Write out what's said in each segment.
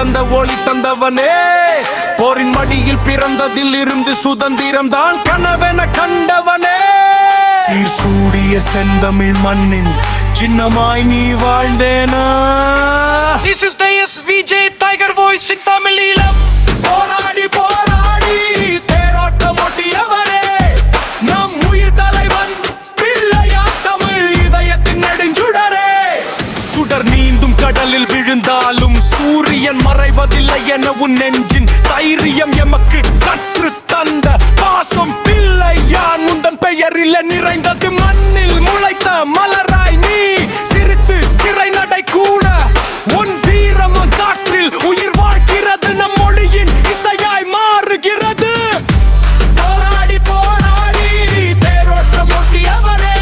தந்த ஒளி தந்தவனே. போரின் மடியில் பிறந்ததில் இருந்து சுதந்திரம் தான் கனவென கண்டவனே. சீர் சூடிய செந்தமிழ் மண்ணின் சின்னமாய் நீ வாழ்ந்தேனா. This is the SVJ Tiger Voice in Tamil Eelam. போராடி போராடி தேரோட்டம் ஒட்டியவரே நம் உயிர் தலைவன் பிள்ளையா தமிழ் இதயத்தின் நெடுஞ்சுடரே. சுடர் நீந்தும் கடலில் விழுந்தாலும் சூரியன் மறைவதில்லை என உன் நெஞ்சின் தைரியம் எமக்கு கற்று தந்த பாசம் பிள்ளையான் உந்தன் பெயரில் நிறைந்தது. மண்ணில் முளைத்த மலராய் நீ சிரித்து திரை நடை கூட உன் வீரமும் காற்றில் உயிர் வாழ்கிறது. நம் மொழியின் இசையாய் மாறுகிறது. போராடி போராடி தேரோட்டம் ஒட்டியவரே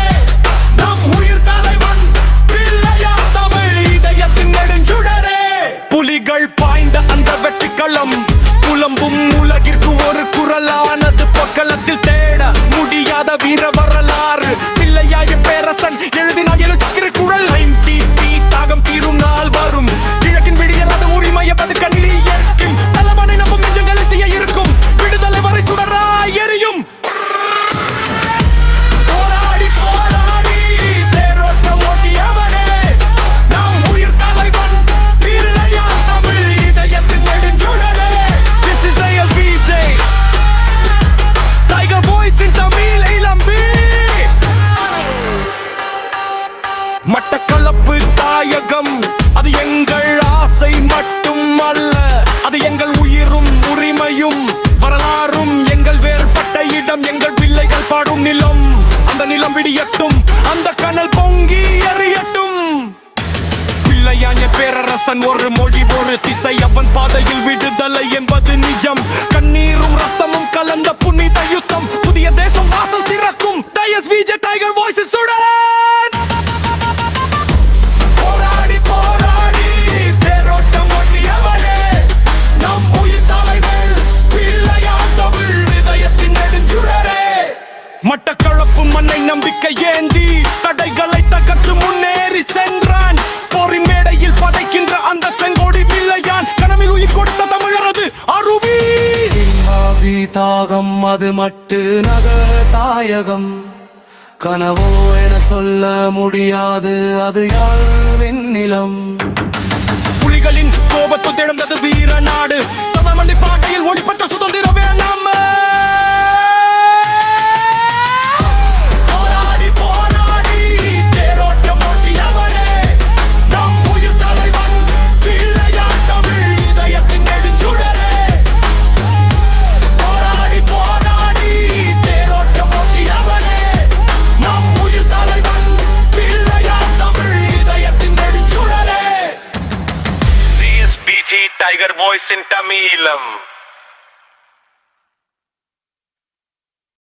நம் உயிர் தலைவன் பிள்ளையா தமிழ் இதயத்தின் நெடுஞ்சுடரே. புலிகள் பாய்ந்த அந்த வெற்றி களம் புலம்பும் உலகிற்கு ஒரு குரலானது. பொக்களத்தில் தேட முடியாத வீர வரலாறு பிள்ளையாய பேரரசன் எழுதினால் எழுச்சிக்கிற குரல். தாகம் தீரும் நாள் வரும் கிழக்கின் விடியலாத உரிமைய பதுக்கணிலி ஏற்கும் தலைவனை நம்பும் நெஞ்சங்கள் இருக்கும் விடுதலை வரை சுடராய் எரியும். போராடி போராடி தேரோட்டம் ஓட்டியவனே நம் உயிர் தலைவன் பிள்ளையா தமிழ் இதயத்தின் நெடுஞ்சுடரே. This is the SVJ Tiger Voice in Tamil Eelam. Batticaloa தாயகம் அது எங்கள் ஆசை மட்டும் அல்ல, அது எங்கள் உயிரும் உரிமையும் வரலாறும். எங்கள் வேறுபட்ட இடம் எங்கள் பிள்ளைகள் பாடும் நிலம். அந்த நிலம் விடியட்டும், அந்த கனல் பொங்கி எறியட்டும். பிள்ளையாய பேரரசன் ஒரு மொழி ஒரு திசை. அவன் பாதையில் விடுதலை என்பது நிஜம். கண்ணீரும் ரத்தமும் கலந்த புனித யுத்தம். புதிய தேசம் வாசல் திறக்கும். SVJ Tiger Voice சுடன். போராடி போராடி தேரோட்டம் ஒட்டியவரே நம் உயிர் தலைவன் பிள்ளையா தமிழ் இதயத்தின் நெடுஞ்சுடரே. மட்டக்களப்பு மண்ணை நம்பிக்கை ஏந்தி தடைகளை தகர்த்து முன்னேறி சென்றான். போரின் மேடையில் படைக்கின்ற அந்த செங்கோடி பிள்ளையான் கனவில் உயிர் கொடுத்த தமிழரது அருவி. தாகம் அது மட்டு நகர் தாயகம் கனவோ என சொல்ல முடியாது, அது யாழ்வின் நிலம். புலிகளின் கோபத்து திறந்தது வீர நாடு. தமிழ் மண்டி பாட்டையில் ஒளிப்பட்ட சுதந்திர வேணாம். போராடி போராடி தேரோட்டம் ஒட்டியவனே நம் உயிர் தலைவன் பிள்ளையா தமிழ் இதயத்தின் நெடுஞ்சுடரே. போராடி போராடி தேரோட்டம் ஒட்டியவனே நம் உயிர் தலைவன் பிள்ளையா தமிழ் இதயத்தின் நெடுஞ்சுடரே. The SVJ Tiger Voice in Tamil Eelam.